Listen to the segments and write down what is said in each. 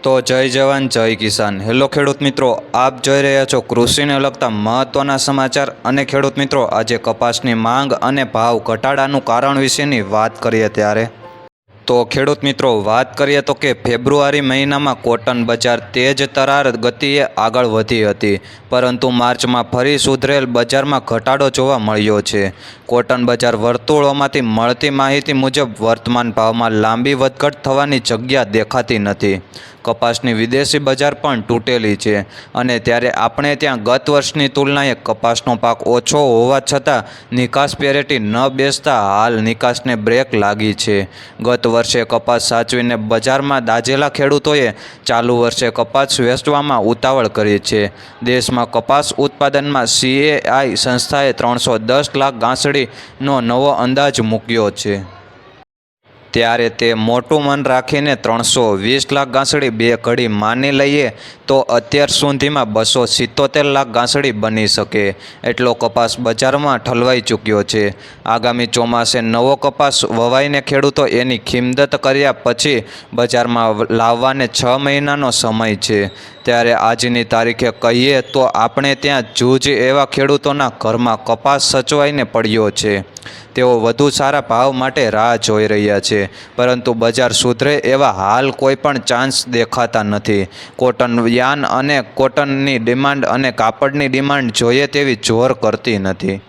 તો જય જવાન જય કિસાન। હેલો ખેડૂત મિત્રો, આપ જોઈ રહ્યા છો કૃષિને લગતા મહત્વના સમાચાર। અને ખેડૂત મિત્રો, આજે કપાસની માંગ અને ભાવ ઘટાડાનું કારણ વિશેની વાત કરીએ ત્યારે તો ખેડૂત મિત્રો, વાત કરીએ તો કે ફેબ્રુઆરી મહિનામાં કોટન બજાર તેજ તરાર ગતિએ આગળ વધી હતી, પરંતુ માર્ચમાં ફરી સુધરેલ બજારમાં ઘટાડો જોવા મળ્યો છે। કોટન બજાર વર્તુળોમાંથી મળતી માહિતી મુજબ વર્તમાન ભાવમાં લાંબી વધઘટ થવાની જગ્યા દેખાતી નથી। કપાસની વિદેશી બજાર પણ તૂટેલી છે, અને ત્યારે આપણે ત્યાં ગત વર્ષની તુલનાએ કપાસનો પાક ઓછો હોવા છતાં નિકાસ પેરેટી ન બેસતા હાલ નિકાસને બ્રેક લાગી છે। ગત વર્ષે કપાસ સાચવીને બજારમાં દાઝેલા ખેડૂતોએ ચાલુ વર્ષે કપાસ વેચવામાં ઉતાવળ કરી છે। દેશમાં કપાસ ઉત્પાદનમાં CAI સંસ્થાએ 310 લાખ ગાંસડીનો નવો અંદાજ મૂક્યો છે, ત્યારે તે મોટું મન રાખીને 320 લાખ ગાંસડી બે ઘડી માની લઈએ તો અત્યાર સુધીમાં 277 લાખ ગાંસડી બની શકે એટલો કપાસ બજારમાં ઠલવાઈ ચૂક્યો છે। આગામી ચોમાસે નવો કપાસ વવાઈને ખેડૂતો એની ખિમદત કર્યા પછી બજારમાં લાવવાને 6 મહિનાનો સમય છે। ત્યારે આજની તારીખે કહીએ તો આપણે ત્યાં જૂજ એવા ખેડૂતોના ઘરમાં કપાસ સચવાઈને પડ્યો છે। તેઓ વધુ સારા ભાવ માટે રાહ જોઈ રહ્યા છે, પરંતુ બજાર સુધરે એવા હાલ કોઈ પણ ચાન્સ દેખાતા નથી। કોટન યાન અને કોટનની ડિમાન્ડ અને કાપડની ડિમાન્ડ જોઈએ તેવી જોર કરતી નથી,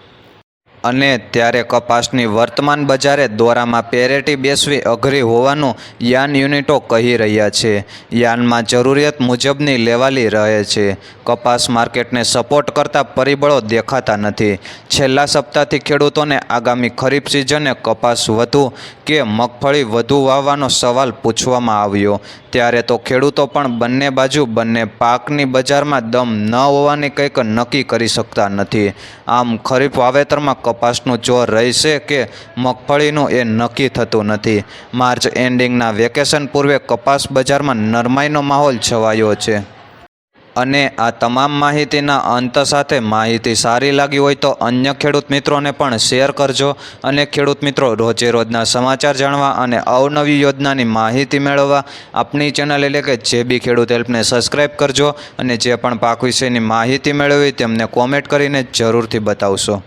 અને ત્યારે કપાસની વર્તમાન બજારે દોરામાં પેરેટી બેસવી અઘરી હોવાનું યાન યુનિટો કહી રહ્યા છે। યાનમાં જરૂરિયાત મુજબની લેવાલી રહે છે। કપાસ માર્કેટને સપોર્ટ કરતા પરિબળો દેખાતા નથી। છેલ્લા સપ્તાહથી ખેડૂતોને આગામી ખરીફ સિઝને કપાસ વધુ કે મગફળી વધુ વાવવાનો સવાલ પૂછવામાં આવ્યો, ત્યારે તો ખેડૂતો પણ બંને બાજુ બંને પાકની બજારમાં દમ ન હોવાની કંઈક નક્કી કરી શકતા નથી। આમ ખરીફ વાવેતરમાં કપાસનું જોર રહેશે કે મગફળીનું એ નક્કી થતું નથી। માર્ચ એન્ડિંગના વેકેશન પૂર્વે કપાસ બજારમાં નરમાઈનો માહોલ છવાયો છે, અને આ તમામ માહિતીના અંત સાથે માહિતી સારી લાગી હોય તો અન્ય ખેડૂત મિત્રોને પણ શેર કરજો। અને ખેડૂત મિત્રો, રોજે રોજના સમાચાર જાણવા અને અવનવી યોજનાની માહિતી મેળવવા આપણી ચેનલ એટલે કે JB ખેડૂત હેલ્પને સબસ્ક્રાઈબ કરજો, અને જે પણ પાક વિશેની માહિતી મેળવવી તેમને કોમેન્ટ કરીને જરૂરથી બતાવશો।